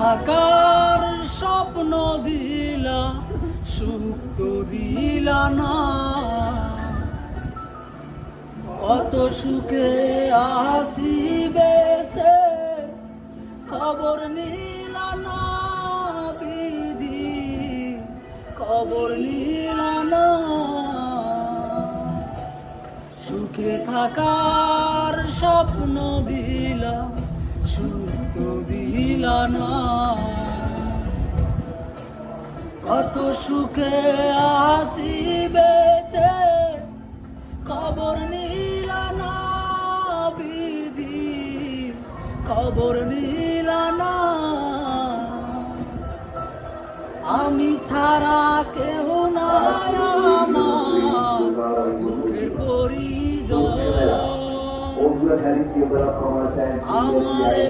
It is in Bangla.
থাকার স্বপ্ন দিলা, সুখ তো দিলা না। কত সুখে আসি বেছে, খবর নিলা না বিধি, খবর নিলা না। সুখে থাকার স্বপ্ন দিলা, সুখ তো দিলা না। কত সুখে আসি বেছে, খবর নিলা না বিধি, খবর নিলা না। আমি ছাড়া কেহ নাই আমার দুঃখের পরিজন, আমারে